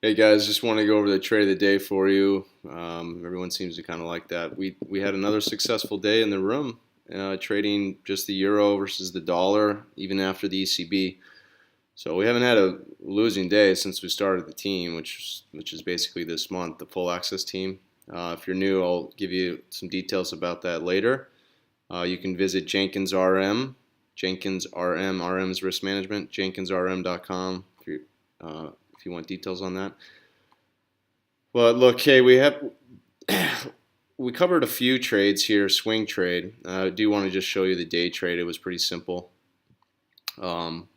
Hey guys, just want to go over the trade of the day for you. Everyone seems to kind of like that. We had another successful day in the room, trading just the euro versus the dollar, even after the ECB. So we haven't had a losing day since we started the team, which is basically this month, the full access team. If you're new, I'll give you some details about that later. You can visit Jenkins RM, Jenkins RM, RM is risk management, jenkinsrm.com if you want details on that. But look, hey, we covered a few trades here, swing trade. I do want to just show you the day trade. It was pretty simple, um,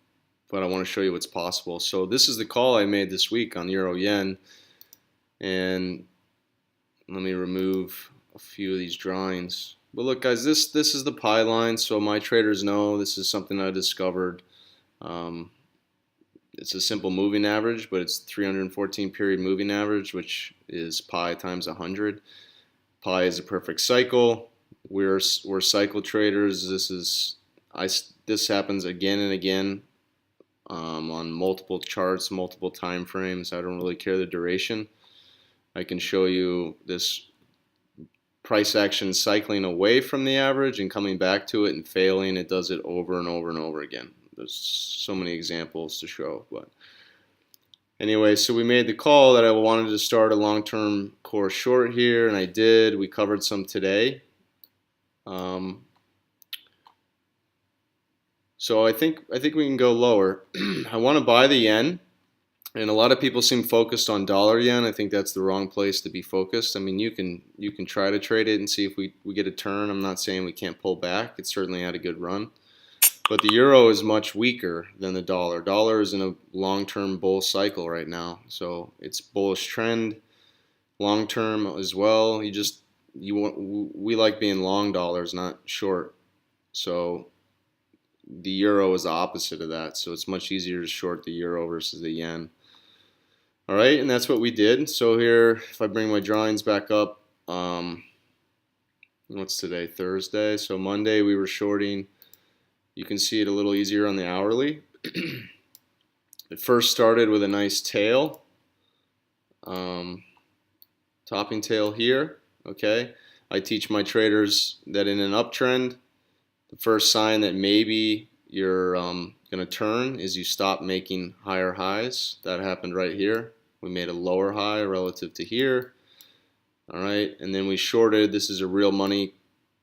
but I want to show you what's possible. So this is the call I made this week on euro yen, and let me remove a few of these drawings. But look, guys, this is the pie line, so my traders know this is something I discovered. Um, it's a simple moving average, but it's 314 period moving average, which is pi times 100. Pi is a perfect cycle. We're cycle traders. This happens again and again on multiple charts, multiple time frames. I don't really care the duration. I can show you this price action cycling away from the average and coming back to it and failing. It does it over and over and over again. There's so many examples to show, but anyway, so we made the call that I wanted to start a long-term core short here, and I did. We covered some today. Um, so I think we can go lower. I want to buy the yen, and a lot of people seem focused on dollar yen. I think that's the wrong place to be focused. I mean, you can try to trade it and see if we get a turn. I'm not saying we can't pull back. It certainly had a good run. But the euro is much weaker than the dollar. Dollar is in a long-term bull cycle right now, so it's bullish trend, long-term as well. We like being long dollars, not short. So the euro is the opposite of that. So it's much easier to short the euro versus the yen. All right, and that's what we did. So here, if I bring my drawings back up, what's today? Thursday. So Monday we were shorting. You can see it a little easier on the hourly. It first started with a nice tail, um, topping tail here. Okay, I teach my traders that in an uptrend, the first sign that maybe you're going to turn is you stop making higher highs. That happened right here. We made a lower high relative to here. All right, and then we shorted. This is a real money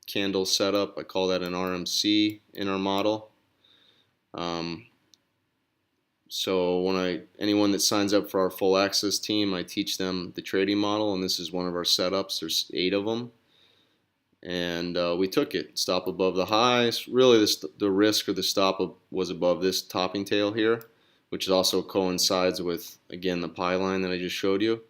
candle setup. I call that an RMC in our model. So anyone that signs up for our full access team, I teach them the trading model, and this is one of our setups. There's 8 of them, and we took it. Stop above the highs. Really, the risk or the stop was above this topping tail here, which also coincides with, again, the pie line that I just showed you.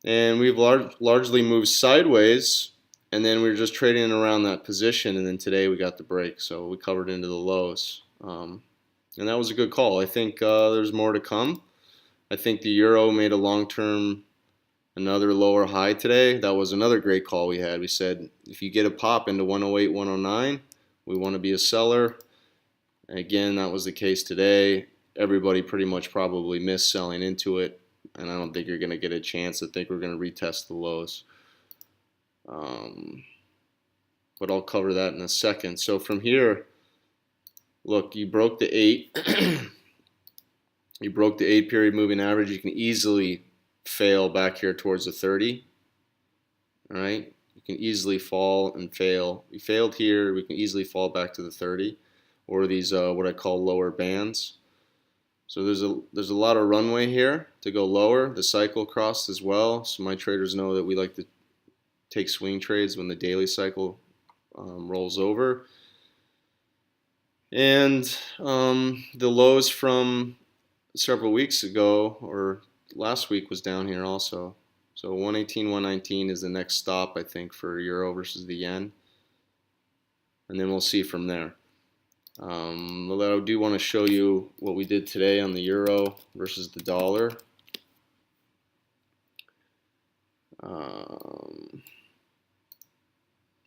And we've largely moved sideways, and then we were just trading around that position, and then today we got the break, so we covered into the lows. And that was a good call. I think there's more to come. I think the euro made a long-term, another lower high today. That was another great call we had. We said if you get a pop into 108, 109, we want to be a seller. Again, that was the case today. Everybody pretty much probably missed selling into it, and I don't think you're going to get a chance. I think we're going to retest the lows. But I'll cover that in a second. So from here, look, you broke the 8. You broke the 8 period moving average. You can easily fail back here towards the 30. All right, you can easily fall and fail. We failed here. We can easily fall back to the 30, or these what I call lower bands. So there's a lot of runway here to go lower. The cycle crossed as well. So my traders know that we like to take swing trades when the daily cycle rolls over. And the lows from several weeks ago or last week was down here also. So 118, 119 is the next stop, I think, for euro versus the yen. And then we'll see from there. Although I do want to show you what we did today on the euro versus the dollar.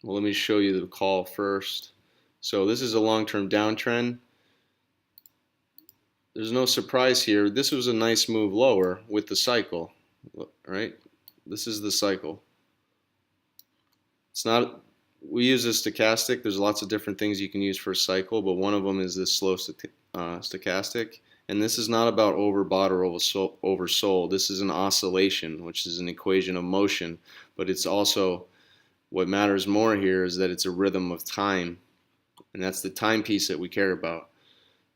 Well, let me show you the call first. So this is a long-term downtrend. there's no surprise here. This was a nice move lower with the cycle, right? This is the cycle. It's not, we use a stochastic. There's lots of different things you can use for a cycle, but one of them is this slow stochastic. And this is not about overbought or oversold. This is an oscillation, which is an equation of motion. But it's also, what matters more here is that it's a rhythm of time. And that's the timepiece that we care about.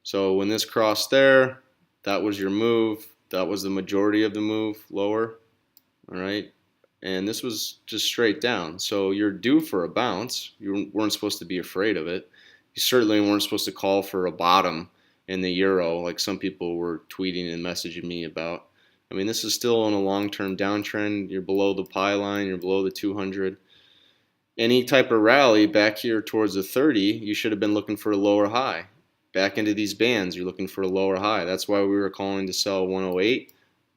So when this crossed there, that was your move. That was the majority of the move lower. All right. And this was just straight down. So you're due for a bounce. You weren't supposed to be afraid of it. You certainly weren't supposed to call for a bottom in the euro like some people were tweeting and messaging me about. I mean, this is still on a long-term downtrend. You're below the pi line. You're below the 200. Any type of rally back here towards the 30, you should have been looking for a lower high. Back into these bands, you're looking for a lower high. That's why we were calling to sell 108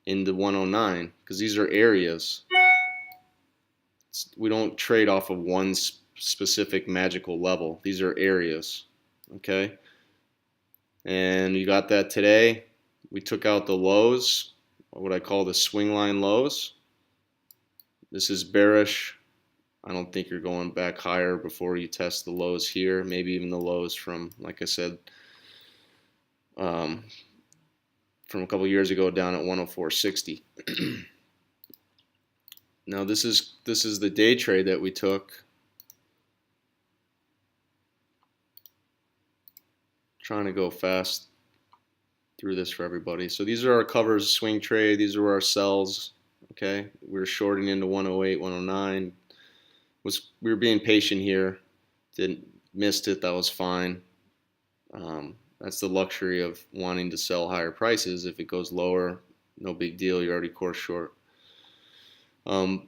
into 109, because these are areas. We don't trade off of one specific magical level. These are areas, okay? And you got that today. We took out the lows, what I call the swing line lows. This is bearish. I don't think you're going back higher before you test the lows here. Maybe even the lows from, like I said, from a couple years ago down at 104.60. Now this is the day trade that we took. Trying to go fast through this for everybody. So these are our covers, swing trade. These are our sells. Okay, we were shorting into 108, 109. We were being patient here. Missed it. That was fine. That's the luxury of wanting to sell higher prices. If it goes lower, no big deal. You're already course short. But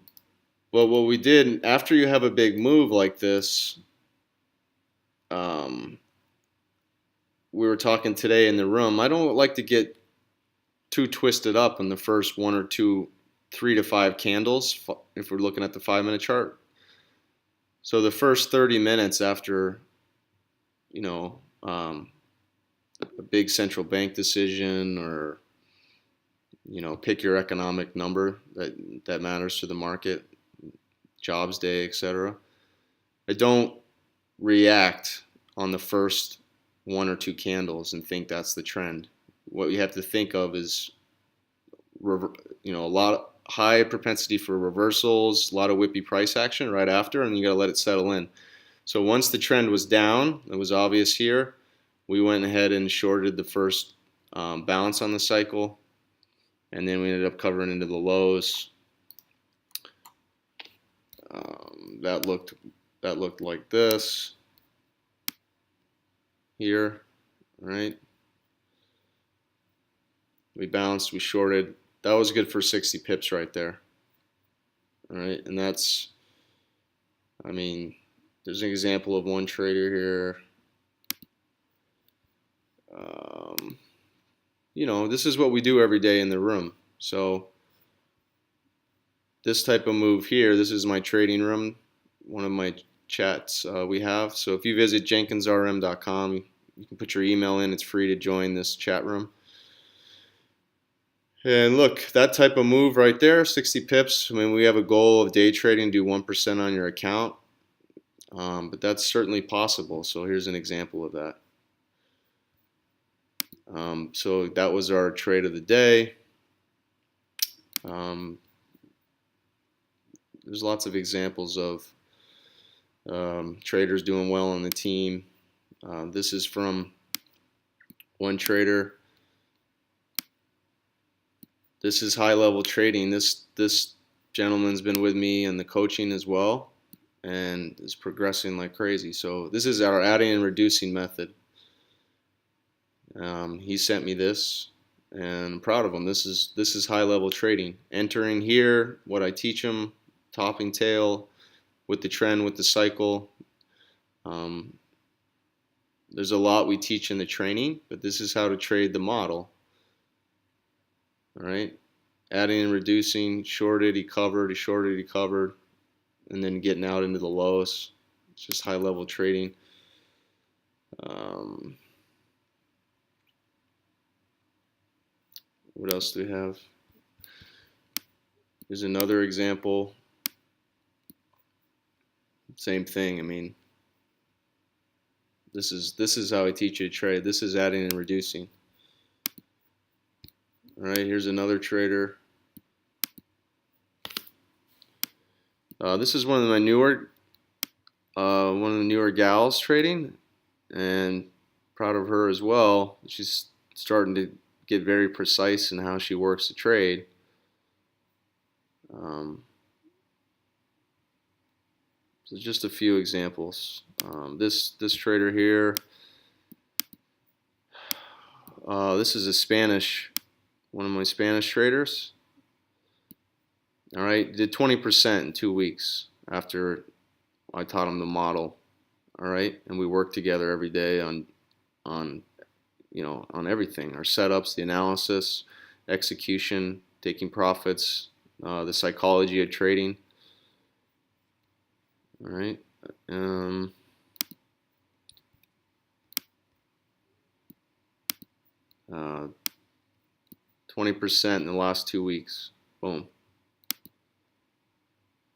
what we did, after you have a big move like this, we were talking today in the room, I don't like to get too twisted up in the first 1 or 2, 3 to 5 candles if we're looking at the 5-minute chart. So the first 30 minutes after, you know, a big central bank decision, or, you know, pick your economic number that matters to the market, jobs day, etc. I don't react on the first 1 or 2 candles and think that's the trend. What you have to think of is, you know, a lot of high propensity for reversals, a lot of whippy price action right after, and you got to let it settle in. So once the trend was down, it was obvious here, we went ahead and shorted the first bounce on the cycle, and then we ended up covering into the lows. That looked like this here, right? We bounced, we shorted. That was good for 60 pips right there. All right, and that's, I mean, there's an example of one trader here. You know, this is what we do every day in the room. So this type of move here, this is my trading room, one of my chats we have. So if you visit jenkinsrm.com, you can put your email in. It's free to join this chat room. And look, that type of move right there, 60 pips. I mean, we have a goal of day trading, do 1% on your account. But that's certainly possible. So here's an example of that. So that was our trade of the day. There's lots of examples of traders doing well on the team. This is from one trader. This is high-level trading. This gentleman's been with me in the coaching as well, and is progressing like crazy. So this is our adding and reducing method. He sent me this, and I'm proud of him. This is high-level trading. Entering here, what I teach him, topping tail, with the trend, with the cycle. There's a lot we teach in the training, but this is how to trade the model. All right, adding and reducing, shorted, he covered, he shorted, he covered, and then getting out into the lows. It's just high-level trading. What else do we have? Here's another example. Same thing. I mean, this is how I teach you to trade. This is adding and reducing. All right, here's another trader. This is one of the newer gals trading, and proud of her as well. She's starting to get very precise in how she works the trade. So just a few examples. This trader here. This is one of my Spanish traders. All right, did 20% in 2 weeks after I taught him the model. All right, and we worked together every day on everything: our setups, the analysis, execution, taking profits, the psychology of trading. All right. 20% in the last 2 weeks. Boom.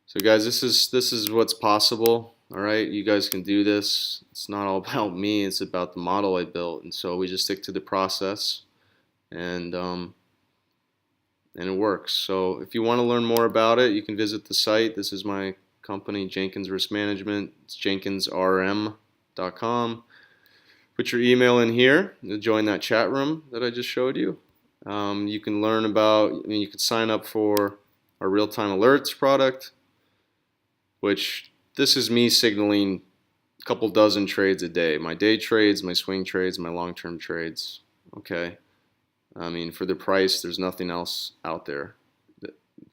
So guys, this is what's possible. All right, you guys can do this. It's not all about me. It's about the model I built, and so we just stick to the process, and it works. So if you want to learn more about it, you can visit the site. This is my company, Jenkins Risk Management. It's jenkinsrm.com. Put your email in here to join that chat room that I just showed you. You can learn about, you can sign up for our real-time alerts product, which this is me signaling a couple dozen trades a day. My day trades, my swing trades, my long-term trades. Okay. I mean, for the price, there's nothing else out there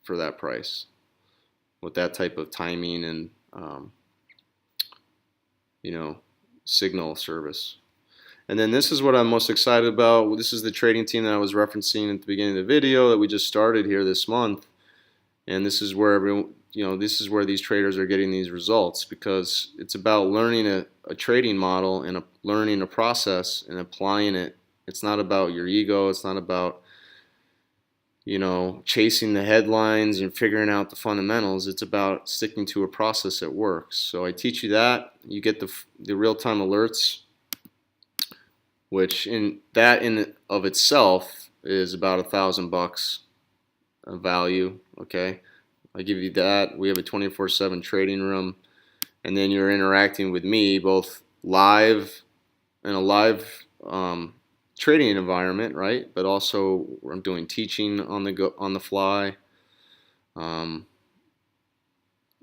for that price with that type of timing and signal service. And then this is what I'm most excited about. This is the trading team that I was referencing at the beginning of the video that we just started here this month. And this is where this is where these traders are getting these results, because it's about learning a trading model and learning a process and applying it. It's not about your ego. It's not about chasing the headlines and figuring out the fundamentals. It's about sticking to a process that works. So I teach you that. You get the real-time alerts, which in of itself is about $1,000 of value. Okay, I give you that. We have a 24/7 trading room, and then you're interacting with me both live in a live trading environment, right? But also I'm doing teaching on the fly. And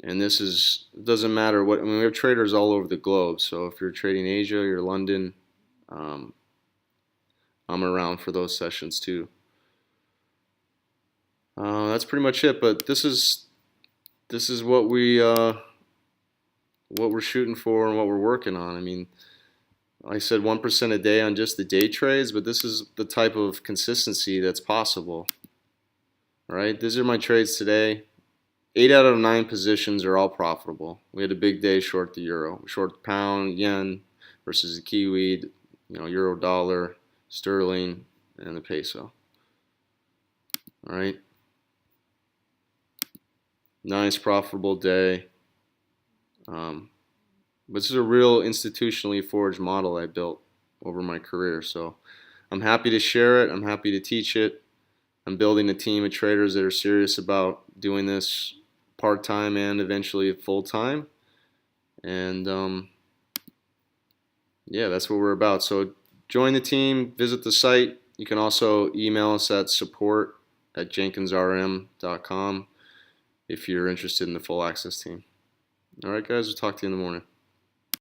this it doesn't matter what. I mean, we have traders all over the globe. So if you're trading Asia, you're London. I'm around for those sessions too. That's pretty much it. But this is what we're shooting for and what we're working on. I mean, I said 1% a day on just the day trades, but this is the type of consistency that's possible. All right, these are my trades today. 8 out of 9 positions are all profitable. We had a big day short the euro, short the pound, yen versus the Kiwi, euro, dollar, sterling, and the peso. All right. Nice profitable day. But this is a real institutionally forged model I built over my career. So I'm happy to share it. I'm happy to teach it. I'm building a team of traders that are serious about doing this part-time and eventually full-time. And yeah, that's what we're about. So join the team, visit the site. You can also email us at support@jenkinsrm.com if you're interested in the full access team. All right, guys, we'll talk to you in the morning.